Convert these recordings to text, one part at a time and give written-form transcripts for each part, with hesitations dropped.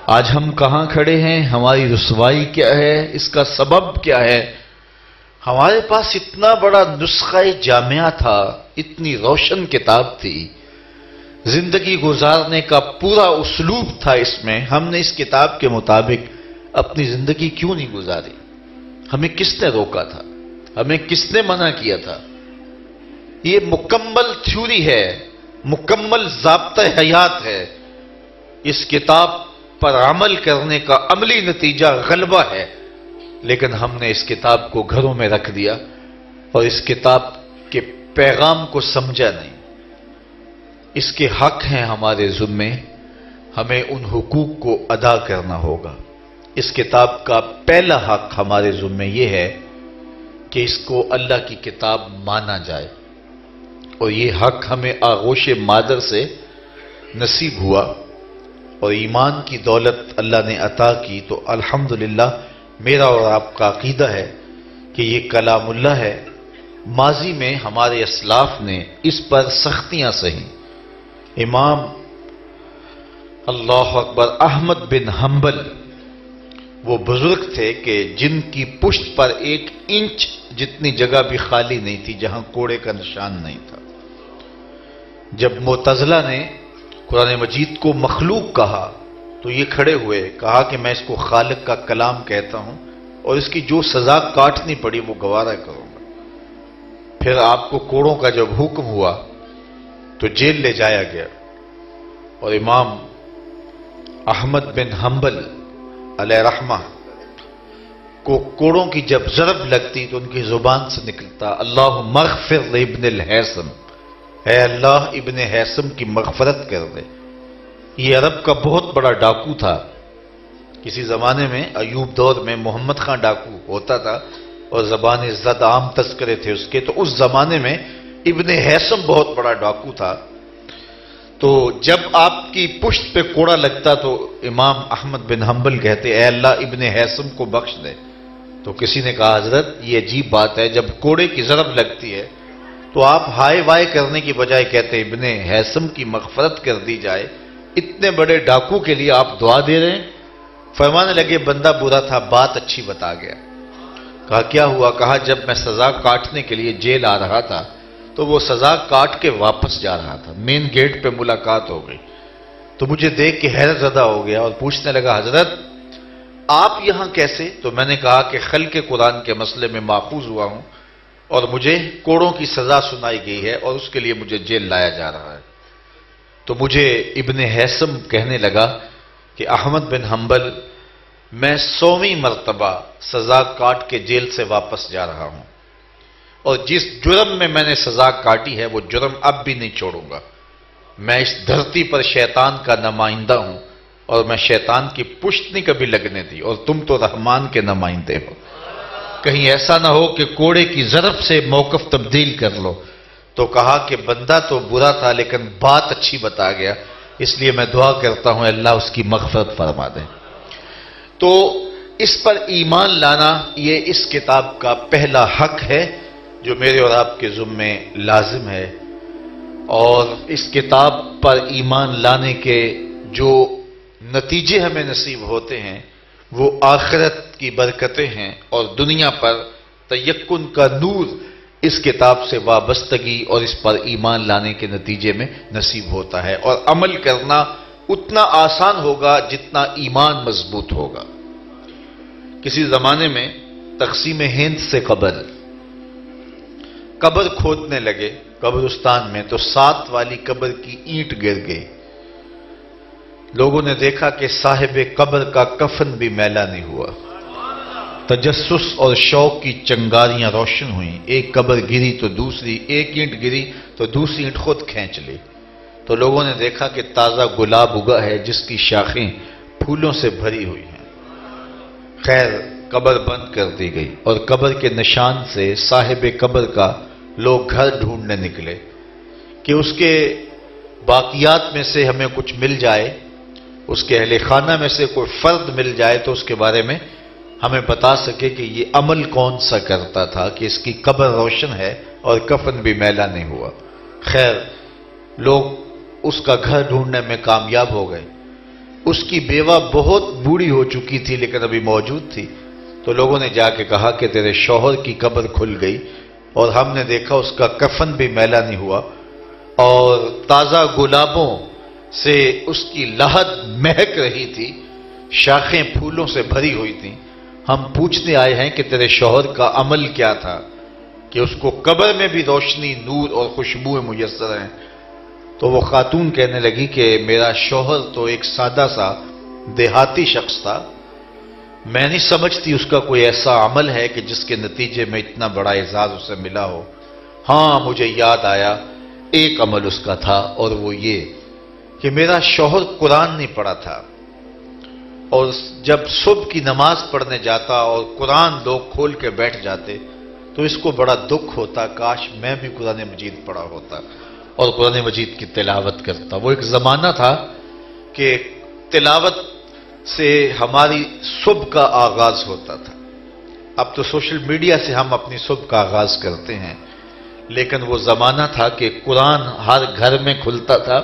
آج ہم کہاں کھڑے ہیں، ہماری رسوائی کیا ہے، اس کا سبب کیا ہے؟ ہمارے پاس اتنا بڑا نسخہ جامعہ تھا، اتنی روشن کتاب تھی، زندگی گزارنے کا پورا اسلوب تھا اس میں، ہم نے اس کتاب کے مطابق اپنی زندگی کیوں نہیں گزاری؟ ہمیں کس نے روکا تھا؟ ہمیں کس نے منع کیا تھا؟ یہ مکمل تھیوری ہے، مکمل ضابطہ حیات ہے۔ اس کتاب پر عمل کرنے کا عملی نتیجہ غلبہ ہے، لیکن ہم نے اس کتاب کو گھروں میں رکھ دیا اور اس کتاب کے پیغام کو سمجھا نہیں۔ اس کے حق ہیں ہمارے ذمے، ہمیں ان حقوق کو ادا کرنا ہوگا۔ اس کتاب کا پہلا حق ہمارے ذمے یہ ہے کہ اس کو اللہ کی کتاب مانا جائے، اور یہ حق ہمیں آغوش مادر سے نصیب ہوا اور ایمان کی دولت اللہ نے عطا کی، تو الحمدللہ میرا اور آپ کا عقیدہ ہے کہ یہ کلام اللہ ہے۔ ماضی میں ہمارے اسلاف نے اس پر سختیاں سہیں۔ امام اللہ اکبر احمد بن حنبل وہ بزرگ تھے کہ جن کی پشت پر 1 انچ جتنی جگہ بھی خالی نہیں تھی جہاں کوڑے کا نشان نہیں تھا۔ جب معتزلہ نے قرآن مجید کو مخلوق کہا تو یہ کھڑے ہوئے، کہا کہ میں اس کو خالق کا کلام کہتا ہوں اور اس کی جو سزا کاٹنی پڑی وہ گوارا کروں گا۔ پھر آپ کو کوڑوں کا جب حکم ہوا تو جیل لے جایا گیا، اور امام احمد بن حنبل علیہ رحمہ کو کوڑوں کی جب ضرب لگتی تو ان کی زبان سے نکلتا اللہم اغفر لابن الہیثم، اے اللہ ابن ہیثم کی مغفرت کر دے۔ یہ عرب کا بہت بڑا ڈاکو تھا۔ کسی زمانے میں ایوب دور میں محمد خان ڈاکو ہوتا تھا اور زبان زد عام تذکرے تھے اس کے، تو اس زمانے میں ابن ہیثم بہت بڑا ڈاکو تھا۔ تو جب آپ کی پشت پہ کوڑا لگتا تو امام احمد بن حنبل کہتے اے اللہ ابن ہیثم کو بخش دے۔ تو کسی نے کہا حضرت یہ عجیب بات ہے، جب کوڑے کی ضرب لگتی ہے تو آپ ہائے وائے کرنے کی بجائے کہتے ابن ہیثم کی مغفرت کر دی جائے، اتنے بڑے ڈاکو کے لیے آپ دعا دے رہے ہیں؟ فرمانے لگے بندہ برا تھا، بات اچھی بتا گیا۔ کہا کیا ہوا؟ کہا جب میں سزا کاٹنے کے لیے جیل آ رہا تھا تو وہ سزا کاٹ کے واپس جا رہا تھا، مین گیٹ پہ ملاقات ہو گئی تو مجھے دیکھ کے حیرت زدہ ہو گیا اور پوچھنے لگا حضرت آپ یہاں کیسے؟ تو میں نے کہا کہ خلق قرآن کے مسئلے میں ماخوذ ہوا ہوں اور مجھے کوڑوں کی سزا سنائی گئی ہے اور اس کے لیے مجھے جیل لایا جا رہا ہے۔ تو مجھے ابن ہیثم کہنے لگا کہ احمد بن حنبل میں 100ویں مرتبہ سزا کاٹ کے جیل سے واپس جا رہا ہوں، اور جس جرم میں نے سزا کاٹی ہے وہ جرم اب بھی نہیں چھوڑوں گا۔ میں اس دھرتی پر شیطان کا نمائندہ ہوں اور میں شیطان کی پشت نہیں کبھی لگنے دی، اور تم تو رحمان کے نمائندے ہو، کہیں ایسا نہ ہو کہ کوڑے کی ضرب سے موقف تبدیل کر لو۔ تو کہا کہ بندہ تو برا تھا لیکن بات اچھی بتا گیا، اس لیے میں دعا کرتا ہوں اللہ اس کی مغفرت فرما دے۔ تو اس پر ایمان لانا یہ اس کتاب کا پہلا حق ہے جو میرے اور آپ کے ذمے لازم ہے، اور اس کتاب پر ایمان لانے کے جو نتیجے ہمیں نصیب ہوتے ہیں وہ آخرت کی برکتیں ہیں، اور دنیا پر تیقن کا نور اس کتاب سے وابستگی اور اس پر ایمان لانے کے نتیجے میں نصیب ہوتا ہے، اور عمل کرنا اتنا آسان ہوگا جتنا ایمان مضبوط ہوگا۔ کسی زمانے میں تقسیم ہند سے قبر کھودنے لگے قبرستان میں، تو 7 والی قبر کی اینٹ گر گئی۔ لوگوں نے دیکھا کہ صاحب قبر کا کفن بھی میلا نہیں ہوا۔ تجسس اور شوق کی چنگاریاں روشن ہوئیں، ایک قبر گری تو دوسری، ایک اینٹ گری تو دوسری اینٹ خود کھینچ لی، تو لوگوں نے دیکھا کہ تازہ گلاب اگا ہے جس کی شاخیں پھولوں سے بھری ہوئی ہیں۔ خیر قبر بند کر دی گئی، اور قبر کے نشان سے صاحب قبر کا لوگ گھر ڈھونڈنے نکلے کہ اس کے باقیات میں سے ہمیں کچھ مل جائے، اس کے اہل خانہ میں سے کوئی فرد مل جائے تو اس کے بارے میں ہمیں بتا سکے کہ یہ عمل کون سا کرتا تھا کہ اس کی قبر روشن ہے اور کفن بھی میلا نہیں ہوا۔ خیر لوگ اس کا گھر ڈھونڈنے میں کامیاب ہو گئے، اس کی بیوہ بہت بوڑھی ہو چکی تھی لیکن ابھی موجود تھی، تو لوگوں نے جا کے کہا کہ تیرے شوہر کی قبر کھل گئی، اور ہم نے دیکھا اس کا کفن بھی میلا نہیں ہوا، اور تازہ گلابوں سے اس کی لہد مہک رہی تھی، شاخیں پھولوں سے بھری ہوئی تھیں۔ ہم پوچھنے آئے ہیں کہ تیرے شوہر کا عمل کیا تھا کہ اس کو قبر میں بھی روشنی، نور اور خوشبوئیں میسر ہیں؟ تو وہ خاتون کہنے لگی کہ میرا شوہر تو ایک سادہ سا دیہاتی شخص تھا، میں نہیں سمجھتی اس کا کوئی ایسا عمل ہے کہ جس کے نتیجے میں اتنا بڑا اعزاز اسے ملا ہو۔ ہاں مجھے یاد آیا ایک عمل اس کا تھا، اور وہ یہ کہ میرا شوہر قرآن نہیں پڑھا تھا، اور جب صبح کی نماز پڑھنے جاتا اور قرآن لوگ کھول کے بیٹھ جاتے تو اس کو بڑا دکھ ہوتا، کاش میں بھی قرآن مجید پڑھا ہوتا اور قرآن مجید کی تلاوت کرتا۔ وہ ایک زمانہ تھا کہ تلاوت سے ہماری صبح کا آغاز ہوتا تھا۔ اب تو سوشل میڈیا سے ہم اپنی صبح کا آغاز کرتے ہیں، لیکن وہ زمانہ تھا کہ قرآن ہر گھر میں کھلتا تھا،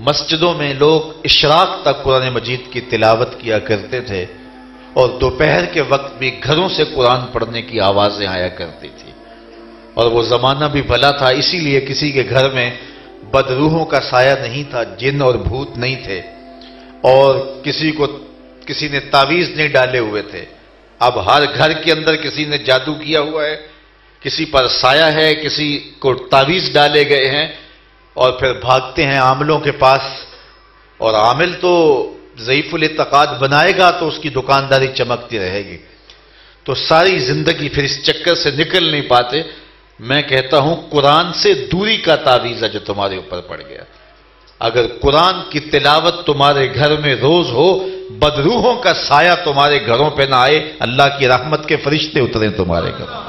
مسجدوں میں لوگ اشراق تک قرآن مجید کی تلاوت کیا کرتے تھے، اور دوپہر کے وقت بھی گھروں سے قرآن پڑھنے کی آوازیں آیا کرتی تھی۔ اور وہ زمانہ بھی بھلا تھا، اسی لیے کسی کے گھر میں بدروحوں کا سایہ نہیں تھا، جن اور بھوت نہیں تھے، اور کسی نے تعویذ نہیں ڈالے ہوئے تھے۔ اب ہر گھر کے اندر کسی نے جادو کیا ہوا ہے، کسی پر سایہ ہے، کسی کو تعویذ ڈالے گئے ہیں، اور پھر بھاگتے ہیں عاملوں کے پاس، اور عامل تو ضعیف الاعتقاد بنائے گا تو اس کی دکانداری چمکتی رہے گی، تو ساری زندگی پھر اس چکر سے نکل نہیں پاتے۔ میں کہتا ہوں قرآن سے دوری کا تعویذ ہے جو تمہارے اوپر پڑ گیا۔ اگر قرآن کی تلاوت تمہارے گھر میں روز ہو، بدروحوں کا سایہ تمہارے گھروں پہ نہ آئے، اللہ کی رحمت کے فرشتے اتریں تمہارے گھروں۔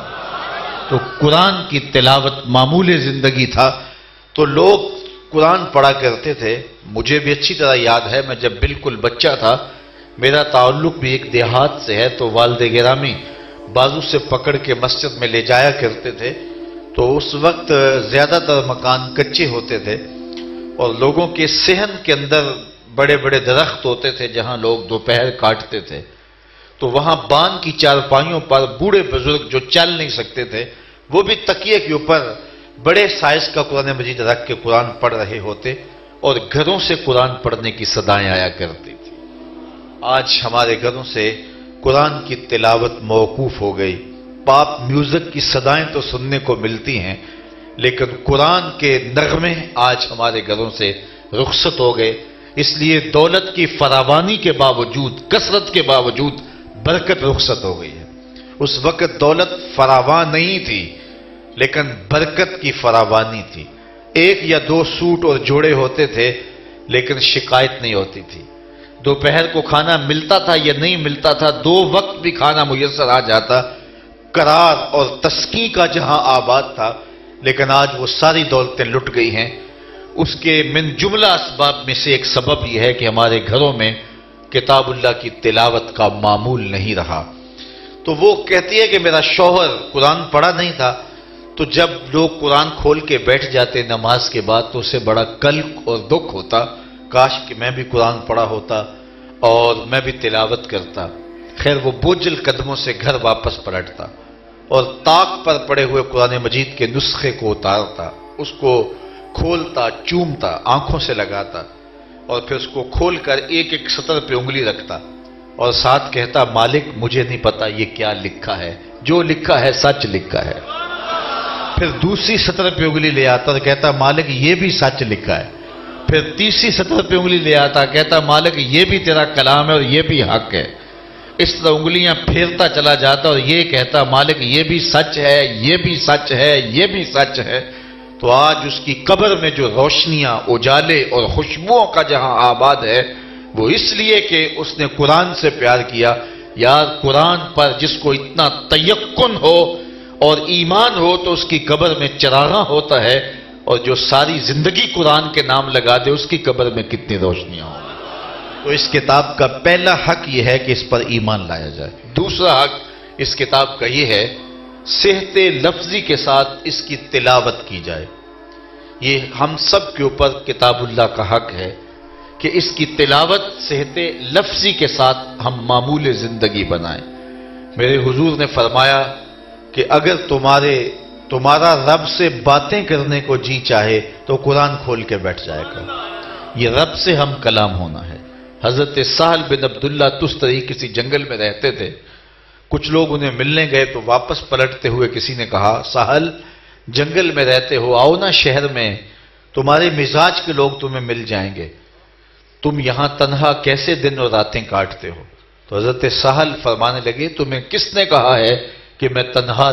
تو قرآن کی تلاوت معمول زندگی تھا، تو لوگ قرآن پڑھا کرتے تھے۔ مجھے بھی اچھی طرح یاد ہے، میں جب بالکل بچہ تھا، میرا تعلق بھی ایک دیہات سے ہے، تو والد گرامی بازو سے پکڑ کے مسجد میں لے جایا کرتے تھے۔ تو اس وقت زیادہ تر مکان کچے ہوتے تھے، اور لوگوں کے صحن کے اندر بڑے بڑے درخت ہوتے تھے جہاں لوگ دوپہر کاٹتے تھے، تو وہاں بان کی چارپائیوں پر بوڑھے بزرگ جو چل نہیں سکتے تھے، وہ بھی تکیے کے اوپر بڑے سائز کا قرآن مجید رکھ کے قرآن پڑھ رہے ہوتے، اور گھروں سے قرآن پڑھنے کی صدائیں آیا کرتی تھی۔ آج ہمارے گھروں سے قرآن کی تلاوت موقوف ہو گئی۔ پاپ میوزک کی صدائیں تو سننے کو ملتی ہیں، لیکن قرآن کے نغمے آج ہمارے گھروں سے رخصت ہو گئے۔ اس لیے دولت کی فراوانی کے باوجود، کثرت کے باوجود برکت رخصت ہو گئی ہے۔ اس وقت دولت فراوان نہیں تھی، لیکن برکت کی فراوانی تھی۔ ایک یا دو سوٹ اور جوڑے ہوتے تھے، لیکن شکایت نہیں ہوتی تھی۔ دوپہر کو کھانا ملتا تھا یا نہیں ملتا تھا، 2 وقت بھی کھانا میسر آ جاتا۔ قرار اور تسکین کا جہاں آباد تھا، لیکن آج وہ ساری دولتیں لٹ گئی ہیں۔ اس کے من جملہ اسباب میں سے ایک سبب یہ ہے کہ ہمارے گھروں میں کتاب اللہ کی تلاوت کا معمول نہیں رہا۔ تو وہ کہتی ہے کہ میرا شوہر قرآن پڑھا نہیں تھا، تو جب لوگ قرآن کھول کے بیٹھ جاتے نماز کے بعد تو اسے بڑا قلق اور دکھ ہوتا، کاش کہ میں بھی قرآن پڑھا ہوتا اور میں بھی تلاوت کرتا۔ خیر وہ بوجھل قدموں سے گھر واپس پلٹتا، اور طاق پر پڑے ہوئے قرآن مجید کے نسخے کو اتارتا، اس کو کھولتا، چومتا، آنکھوں سے لگاتا، اور پھر اس کو کھول کر ایک ایک سطر پہ انگلی رکھتا، اور ساتھ کہتا مالک مجھے نہیں پتا یہ کیا لکھا ہے، جو لکھا ہے سچ لکھا ہے۔ پھر دوسری سطر پہ انگلی لے آتا اور کہتا مالک یہ بھی سچ لکھا ہے۔ پھر تیسری سطر پہ انگلی لے آتا، کہتا مالک یہ بھی تیرا کلام ہے اور یہ بھی حق ہے۔ اس طرح انگلیاں پھیرتا چلا جاتا اور یہ کہتا مالک یہ بھی سچ ہے، یہ بھی سچ ہے، یہ بھی سچ ہے۔ تو آج اس کی قبر میں جو روشنیاں، اجالے اور خوشبوؤں کا جہاں آباد ہے، وہ اس لیے کہ اس نے قرآن سے پیار کیا۔ یار قرآن پر جس کو اتنا تیقن ہو اور ایمان ہو تو اس کی قبر میں چراغاں ہوتا ہے، اور جو ساری زندگی قرآن کے نام لگا دے اس کی قبر میں کتنی روشنیاں ہوں۔ تو اس کتاب کا پہلا حق یہ ہے کہ اس پر ایمان لایا جائے۔ دوسرا حق اس کتاب کا یہ ہے صحت لفظی کے ساتھ اس کی تلاوت کی جائے۔ یہ ہم سب کے اوپر کتاب اللہ کا حق ہے کہ اس کی تلاوت صحت لفظی کے ساتھ ہم معمول زندگی بنائیں۔ میرے حضور نے فرمایا کہ اگر تمہارا رب سے باتیں کرنے کو جی چاہے تو قرآن کھول کے بیٹھ جائے گا۔ یہ رب سے ہم کلام ہونا ہے۔ حضرت سہل بن عبداللہ تستری کسی جنگل میں رہتے تھے۔ کچھ لوگ انہیں ملنے گئے تو واپس پلٹتے ہوئے کسی نے کہا، سہل جنگل میں رہتے ہو، آؤ نا شہر میں، تمہارے مزاج کے لوگ تمہیں مل جائیں گے، تم یہاں تنہا کیسے دن اور راتیں کاٹتے ہو؟ تو حضرت سہل فرمانے لگے، تمہیں کس نے کہا ہے کہ میں تنہا